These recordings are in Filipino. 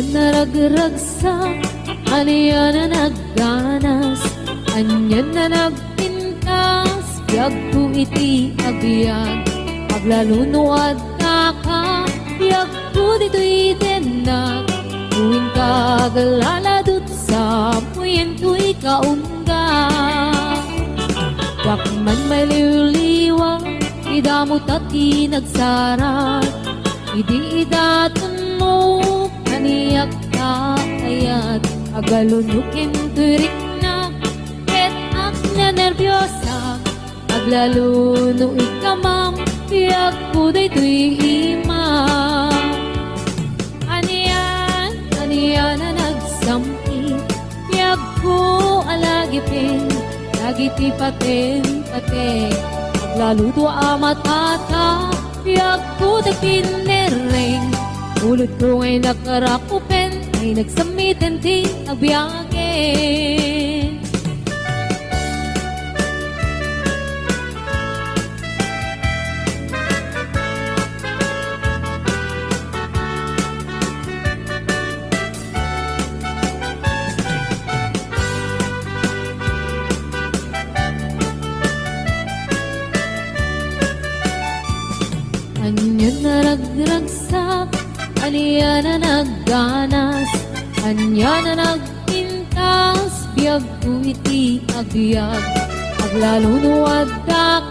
Anyan na ragragsak, aniya na nagganas, anyan na nagpintas, biyag ko iti agbyag, aglalunoad na ka, biyag ko dito'y denag, tuwing kagaladot sa puyen ko'y kaungga. Yakman may liwliwang, idamot at inagsarat, idi-idaton mo, kaniyak ka ayat, agalunukin turik na, ket ak na nervyosa, aglaluno ikamam, tiyak ko daytoy imam. Aniyan na nagsampi, tiyak ko alagipin, lagiti paten, aglaluto amatata, tiyak ko dagpinereng, ulot ko ngay nakarakupen, ay nagsamitin ti agbyagin. Anyan na ragragsak, aniya na nagganas, anya na nagpintas, biyag ko iti agbyag, aglalunoad ka,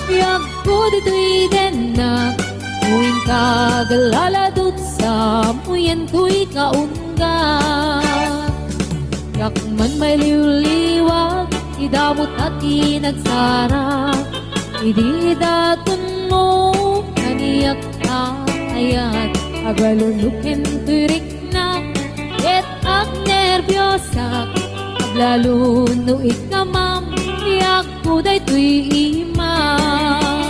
biyag ko dito'y denag, tuwing kagaladot sa puyen ko'y kaungga. Yakman may liwliwag, idamot at inagsara, idi-daton mo, kaniyak ka ayat, agalunukin turik na, ket ak nervyosa, aglaluno ikamam, tiyak ko daytoy imam.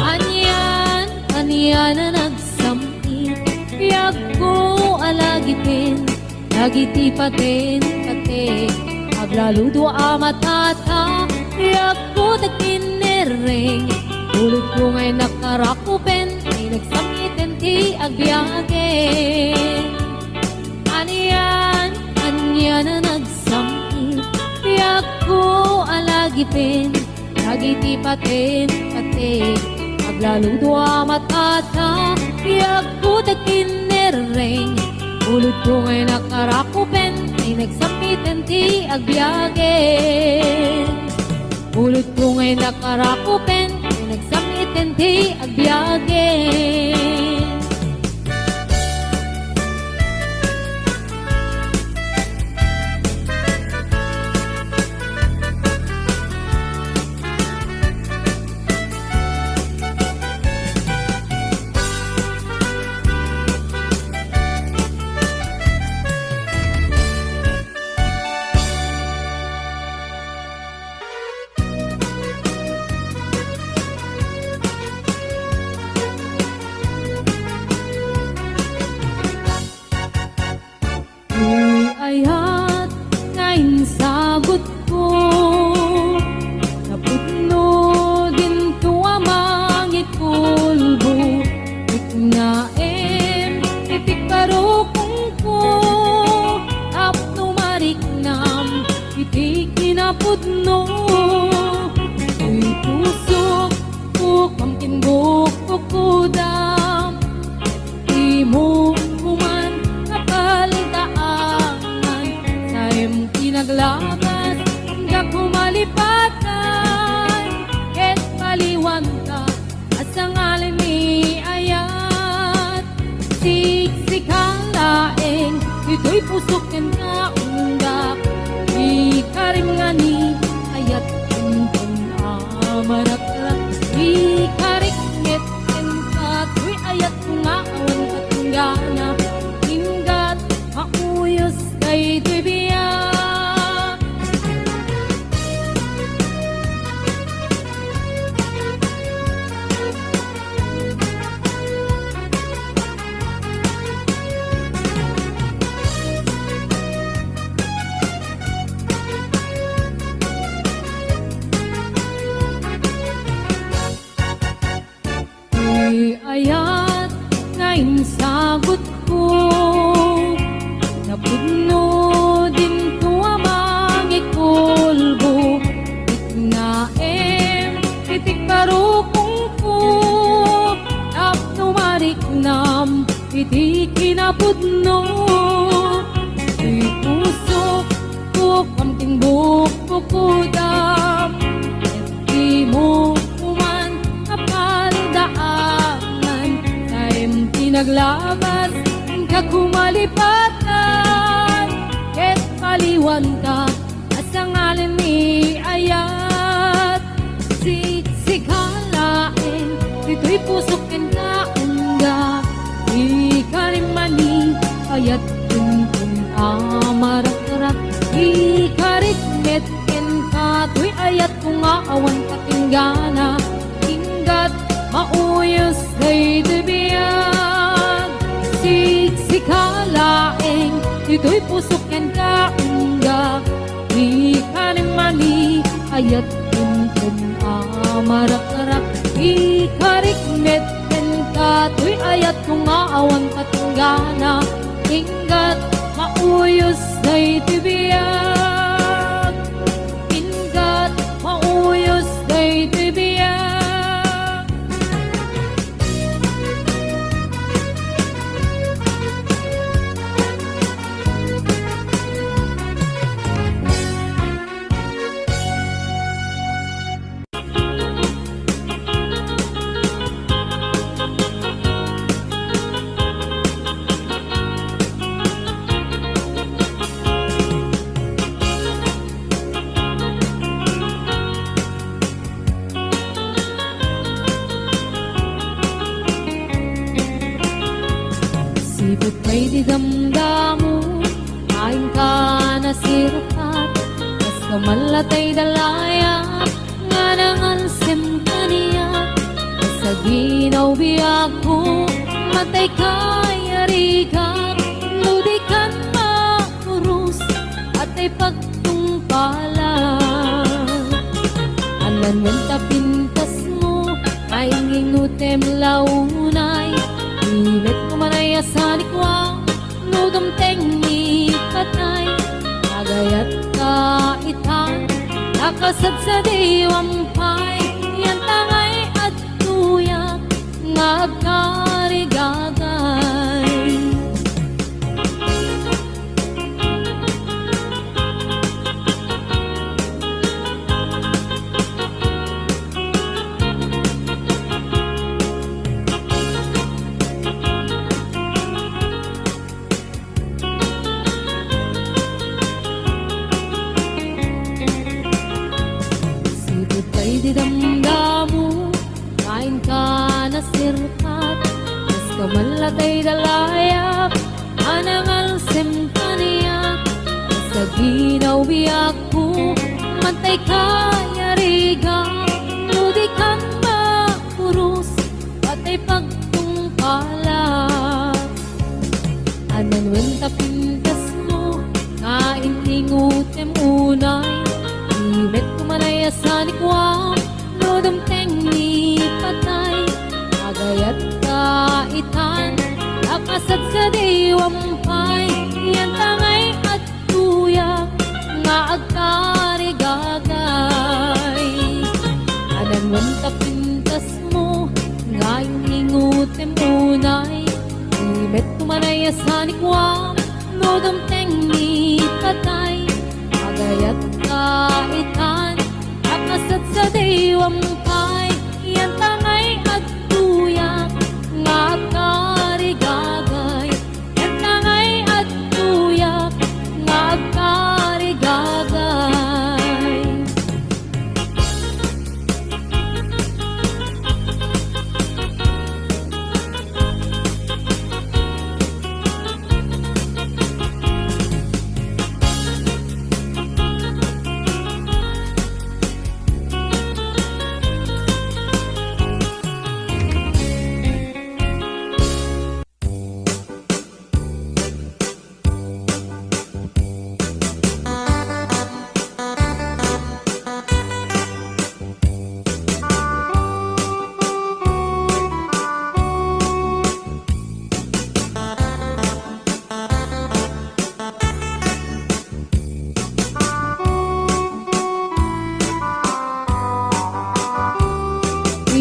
Anyan na nagsampi, tiyak ko alagipin, lagiti paten, aglaludo amatata, tiyak ko dagpinereng, ulot ko ngay nakarakupen, ay nagsamitin ti agbyagin. Anyan na nagsampi, tiyak ko alagipin, lagiti paten, aglaludo amatata, tiyak ko dagpinereng, ulot ko ngay nakarakupen, ay nagsamitin ti agbyagin. Ulot ko ngay nakarakupen, ay nagsamitin ti agbyagin. Ayat kain sagot ko, naputno din to amangit kulbo, iknaem itik parokong ko, tapno mariknam itik kinaputno, uy puso ko kamkin bukok kudam, imo kuman kapaldaan, naglagas, hanggang kumalipatan, ket paliwanta, at sangalan ni ayat, siksik ang laeng, ito'y pusok yan ka undak, ikarim nga ni ayat, intong amarakrak, ikariknet yan ka, tuy ayat nga awan katunggana, hinggat mauyos kay tuy biyak. iti kinapudno. Di puso ko kamting bukukudam, at di mo kuman kapaldaanan, time tinaglabas ka kumalipatan, ket paliwan ka asangalan ni ayat. Siksikalain, dito'y pusok ken kaungga, ikalimani ayat kunkun amarak-arak, ikariknet ken kato'y ayat kung aawan katinggana, inggat mauyos day dibiyag. Siksikalain, dito'y pusok ken kaungga, ikalimani ayat kunkun amarak-arak, ikariknet ken kato'y ayat kung aawan katinggana, inggat mauyos day tibiyag, inggat mauyos day tibiyag. Sipot kay di damdamu, kain ka na sirukat, kas kamalatay dalaya, nga nangansem kaniya, sa ginaw biyak ko, matay kay arigat, ludikan makurus, at ay pagtungpalan. Alan wenta pintas mo, ay ngingutem launay, imet kumanay asanikwa, nudom tengni patay, agayat kaitan, nakasad sa diwampay, yan tangay at tuyak, ngagkarigagay. Di damdamu, kain ka na sirkat, mas kamalatay dalayap, anangal semkaniyak, sa ginaw biyak ko, mantay kayariga, ludikan makurus, patay pagtungpalat. Anan wenta pintas mo, kain ingutem unay, imet kumanay asanikwa, nodom tengni patay, agayat kaitan, nakasad sa diwampay, yan tangay at tuyak, nga agkarigagay. Anan wanta pintas mo, ngayon ingutem unay, imet kumanay asanikwa, nodom tengni patay, agayat kaitan, nakasad sa diwampay, yan tangay at tuyak, nga agkarigagay, yan tangay at tuyak, nga agkarigagay.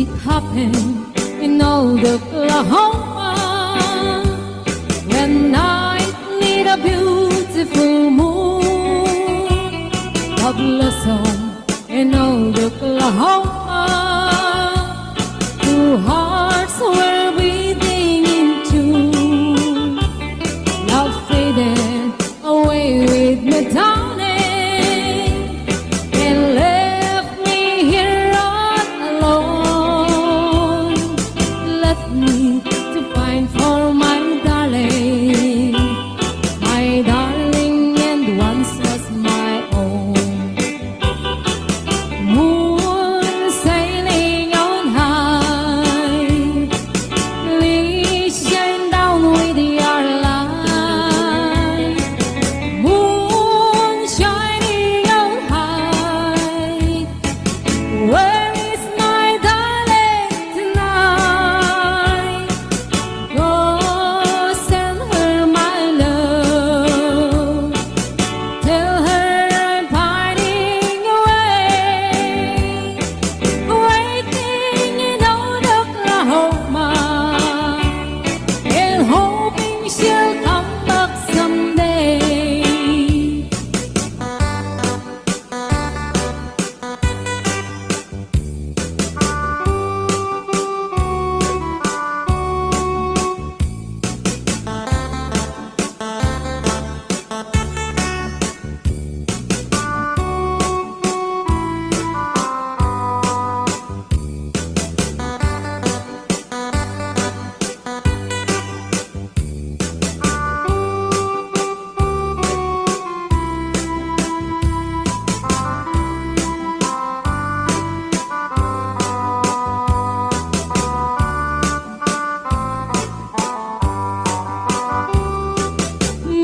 it happened in old Oklahoma. full moon of blossom in old Oklahoma. Two hearts were beating in tune. Love faded away with me, darling, and left me here all alone. Left me to find for my darling, and once was my own. Moon sailing on high, please shine down with your light. Moon shining on high, where is my darling tonight? Go send her my love, tell her I'm pining away, waiting in old Oklahoma, and hoping she'll come back someday.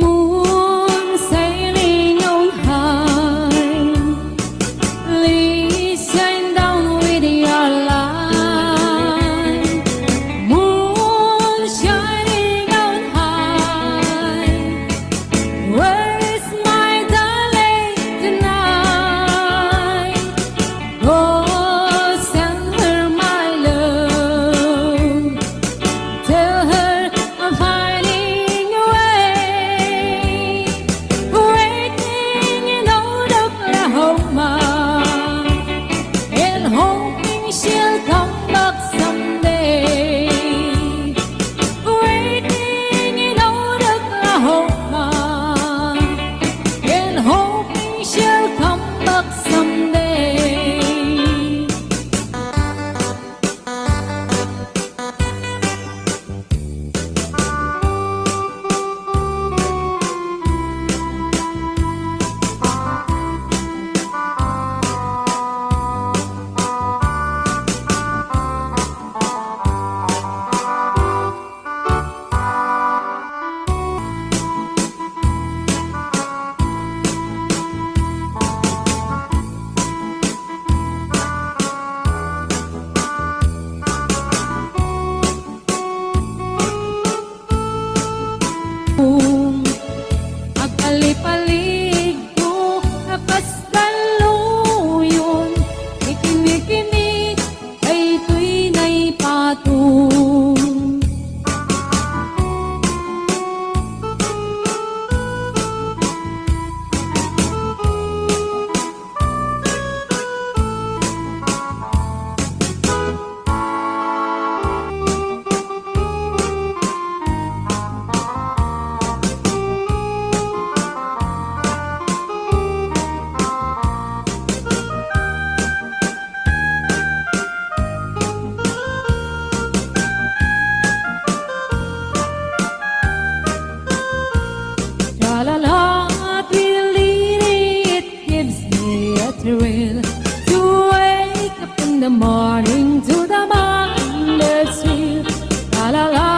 Moon sailing on high, please shine down with your light. Moon shining on high, where is my darling tonight? Go send her my love, tell her I'm pining away, waiting in old Oklahoma, and hoping she'll come back someday. Waiting in old Oklahoma, and hoping she'll come back someday. Pagpalipalig ko napasdaluyon, ikinikinig ay ito'y naipatung. La-la-la, tweedledee, it gives me a thrill to wake up in the morning to the mockingbirds squeal. La-la-la,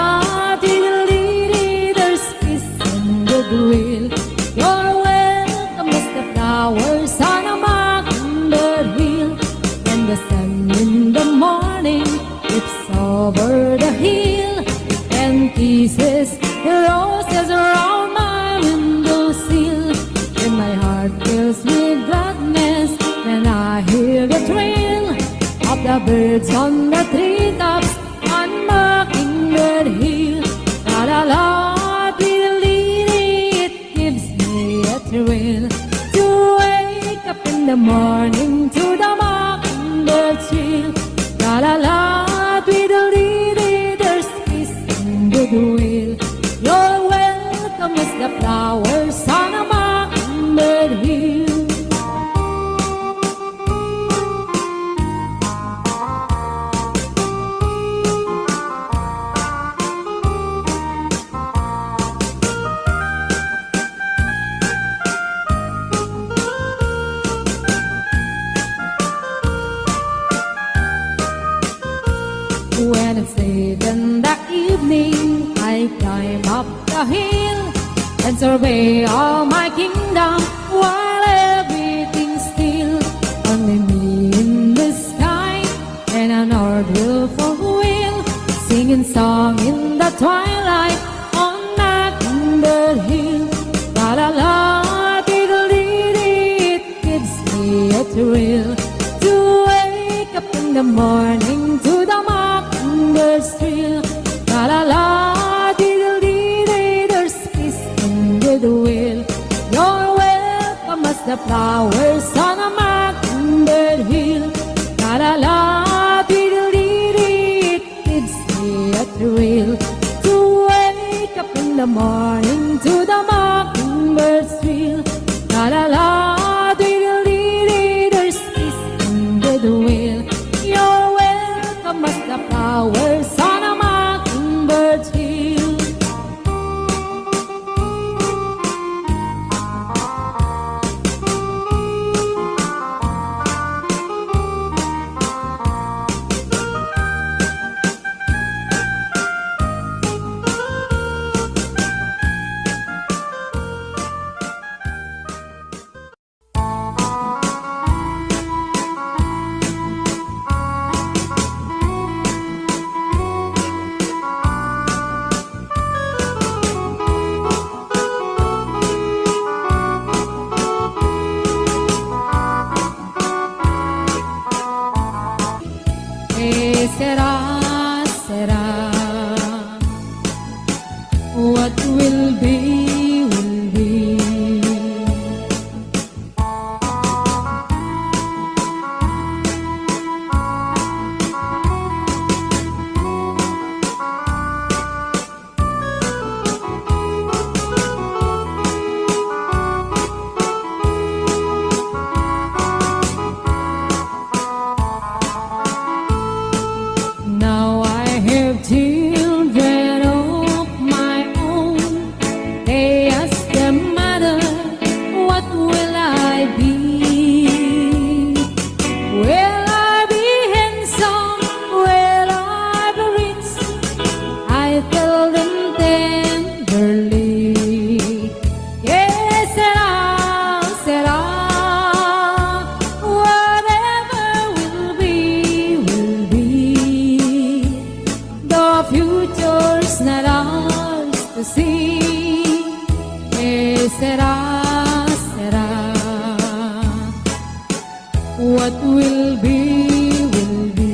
tweedledee, there's peace and goodwill. You're welcome as the flowers on a mockingbird hill. When the sun in the morning dips over the hill and kisses the roses around my windowsill, and my heart fills with gladness when I hear the trill of the birds on the treetops on Mockingbird Hill. La la la, tweedledee, it gives me thrill. To wake up in the morning to the mockingbird trill. La la la, tweedledee, there's peace and goodwill. You're welcome as the flowers on a mockingbird hill. When it's late in the evening, I climb up the hill and survey all my kingdom while everything's still. Only me in the sky and an old wheel singing song in the twilight on Mockingbird Hill. La la la, diddle-dee-dee, it gives me a thrill to wake up in the morning to the mockingbirds trill. La la la, diddle-dee-dee, there's peace in goodwill. You're welcome as the flowers on a mockingbird hill. La la la, diddle-dee-dee, it gives me a thrill to wake up in the morning to the mockingbirds trill. La la la, diddle-dee-dee, there's peace in goodwill. You're welcome as the flowers on a mockingbird hill. Será, será. What will be, will be. Now I have children of my own. They ask their mother, what will I be? Will I be handsome? Will I be rich? I tell them tenderly, yes, será, será. Whatever will be, will be. The future's not ours to see. Será, será. What will be, will be.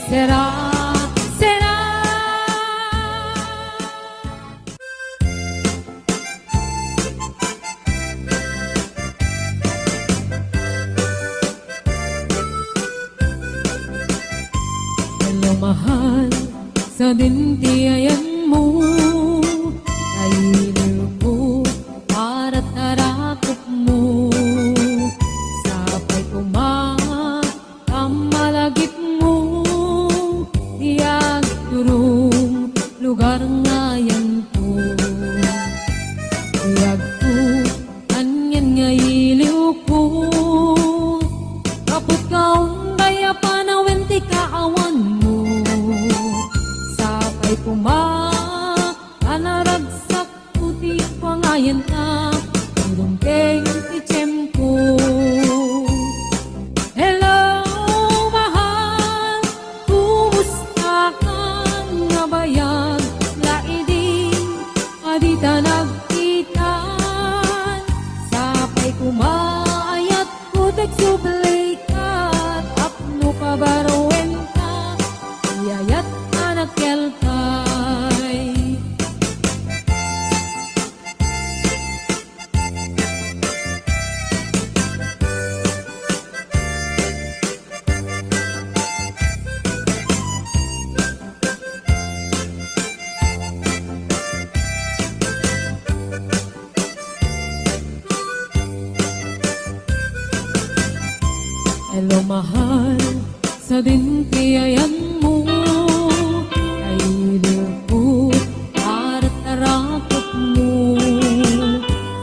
Será, será. Hello, mahal, sa dintiayan mo. Kainin ko para tarakot mo. Sapay kumamalagit mo. Iyag turong lugar ngayon ko. Iyag ko, anyan nga iliw ko. Kapot kaong kaya panawin ti kaawan mo. Sapay kanaragsak puti pangayan ka. Turong keng tichem ko. Hello, mahal, kumusta ka nga bayan? Laidin, adita nagkitan. Sapay kumaayat ko tegsubli ka. Tapno ka baruin ka, iyayat anak kelkay. Hello mahal, sa dintiyayan mo Kailiw ko at tarakot mo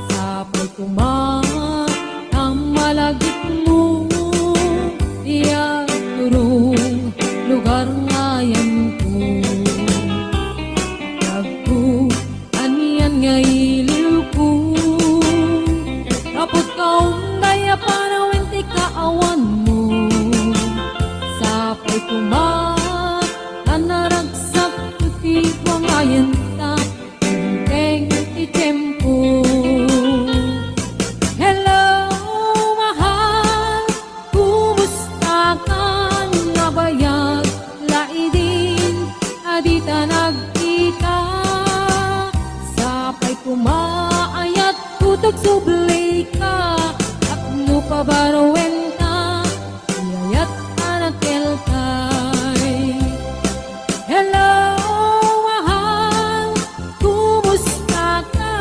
Sapay kumat ang malagit mo Tiyak turong lugar ngayon ko Nagpo, aniyan nga iliw ko Kapot kaong daya panawin ti kaawan mo Sapay kumat anaragsak ti wangayan ta Hinteng ti tempo Hello mahal, kumusta ka nga bayag Laidin, adita nagkita Sapay kumaayat kutok sublay ka At no pabarowen ka Iyayat anakel kay Hello mahal, kumusta ka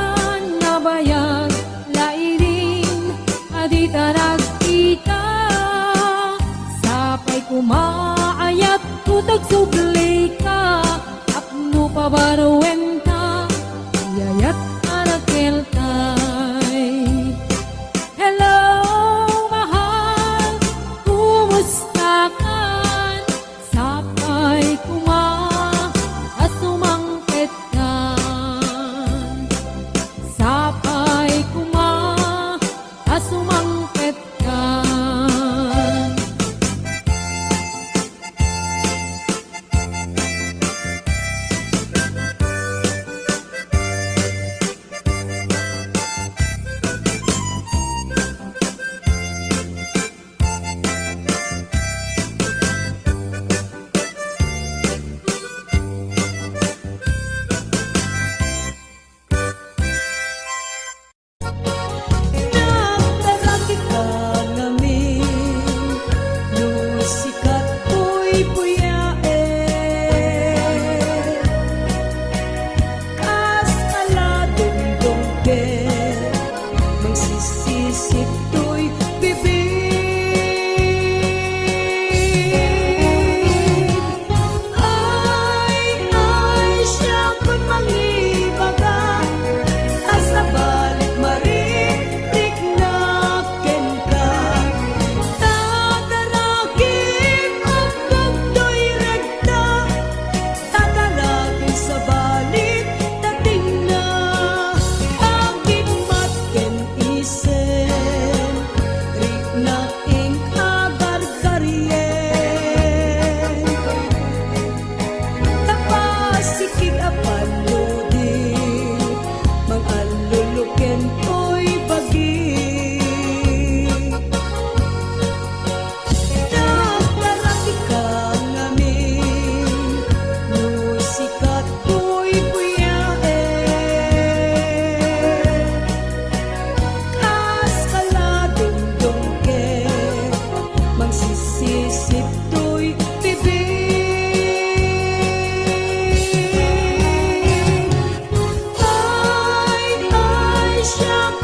na bayag Laidin, adita nagkita Sapay kumaayat kutok sublay ka At no pabarowen ka Iyayat anakel kay Hello mahal, kumusta ka Sapay kuma at sumangkit ka Sapay kuma at sumangkit ka Nagdarati ka namin, lusikat ko'y puyae. Kas kaladong ke, magsisisip to'y bibig. Ay, siyang mangibaga, asa balik maritik na ken ka. Tataragin ang pagdo'y regta, tatalagin sa balik dating na. Agit mat ken isen, rik na ing agar karyen. Tapasikig apan lodi, mag-aluluken ko'y bagi. Nagdarati ka ngamin, lusikat ko'y puyae. Kas kaladong ke, magsisisip to'y bibig. Ay, siyang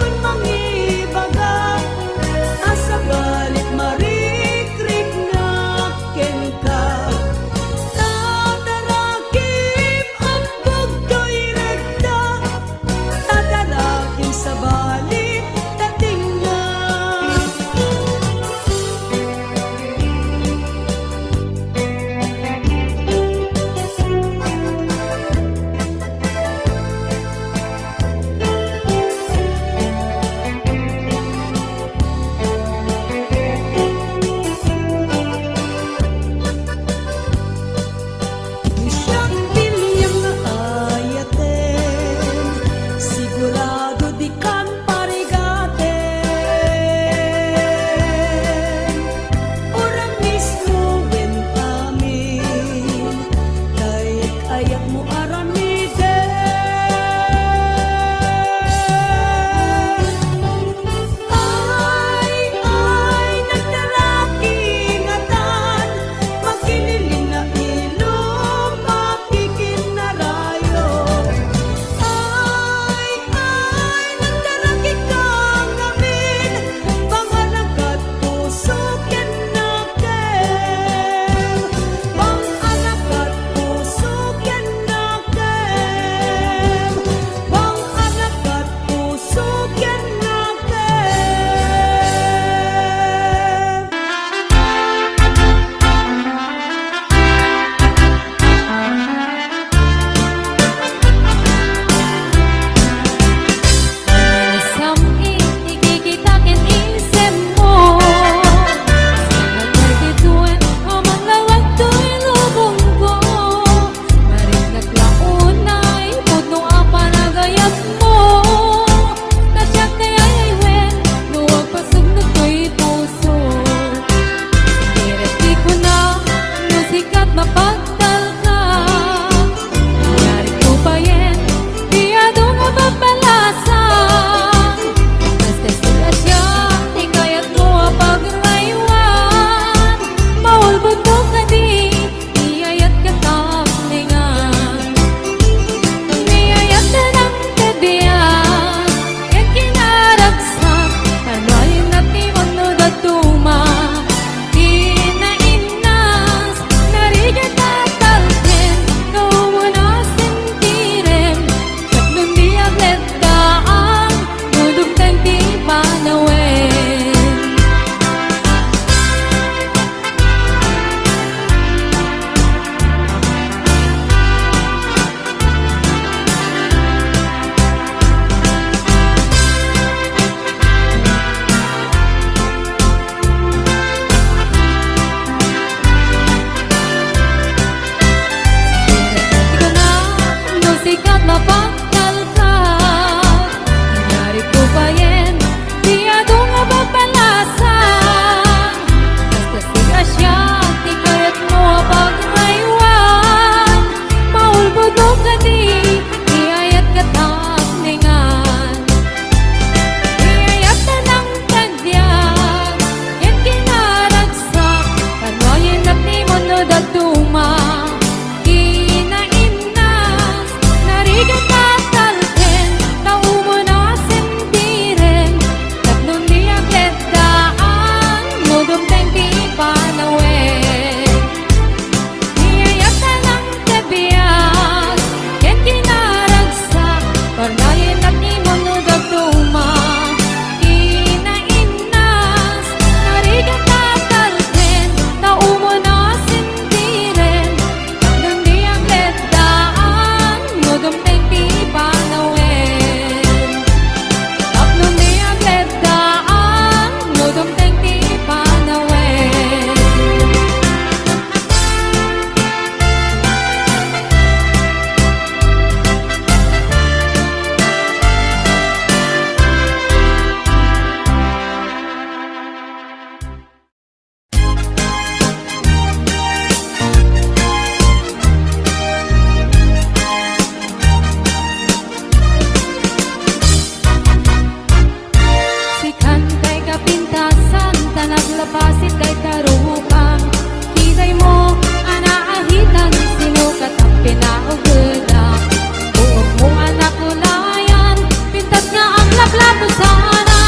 plato sana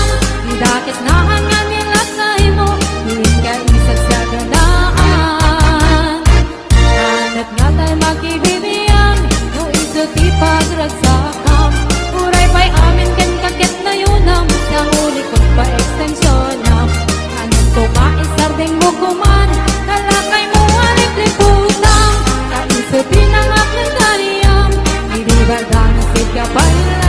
Idakit na nga nila sa imo Diin ka isag sa ganaan Hanap nga tayo magkibibiyang No iso ti pagragsakam Uray pa'y amin kan kakit na yunam Sa huli kong pa-extensionam Anong kumaisarding mo kuman Kalakay mo alip-liputang Kaiso tinangap ng dariyam Hindi ba na sit ka pa lang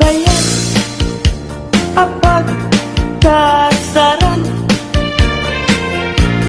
kaya apa